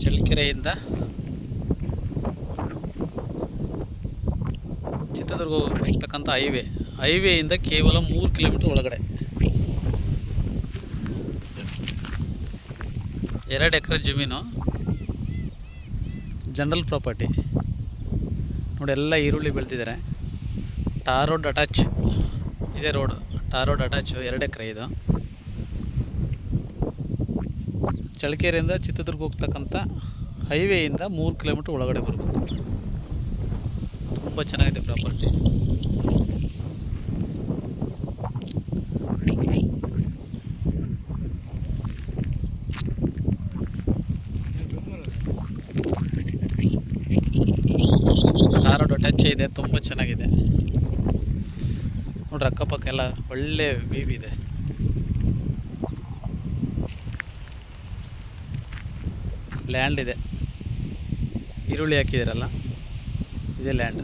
ಚಳ್ಳಕೆರೆಯಿಂದ ಚಿತ್ರದುರ್ಗ ಹೋಗ್ತಕ್ಕಂಥ ಹೈವೇಯಿಂದ ಕೇವಲ 3 ಕಿಲೋಮೀಟರ್ ಒಳಗಡೆ 2 ಎಕರೆ ಜಮೀನು, ಜನರಲ್ ಪ್ರಾಪರ್ಟಿ ನೋಡಿ. ಎಲ್ಲ ಈರುಳ್ಳಿ ಬೆಳೆದಿದ್ದಾರೆ. ಟಾರ್ ರೋಡ್ ಅಟ್ಯಾಚ್ ಇದೆ, ಟಾರ್ ರೋಡ್ ಅಟ್ಯಾಚು 2 ಎಕರೆ ಇದು. ಚಳ್ಳಕೆರೆಯಿಂದ ಚಿತ್ರದುರ್ಗ ಹೋಗ್ತಕ್ಕಂಥ ಹೈವೇಯಿಂದ 3 ಕಿಲೋಮೀಟರ್ ಒಳಗಡೆ ಬರಬೇಕು. ತುಂಬ ಚೆನ್ನಾಗಿದೆ ಪ್ರಾಪರ್ಟಿ. ಟಾರ್ ರೋಡ್ ಅಟ್ಯಾಚ್ ಇದೆ, ತುಂಬ ಚೆನ್ನಾಗಿದೆ ನೋಡ್ರಿ. ಅಕ್ಕಪಕ್ಕ ಎಲ್ಲ ಒಳ್ಳೆ ವ್ಯೂ ಇದೆ. ಲ್ಯಾಂಡ್ ಇದೆ, ಈರುಳ್ಳಿ ಹಾಕಿದಿರಲ್ಲ, ಇದೇ ಲ್ಯಾಂಡ್.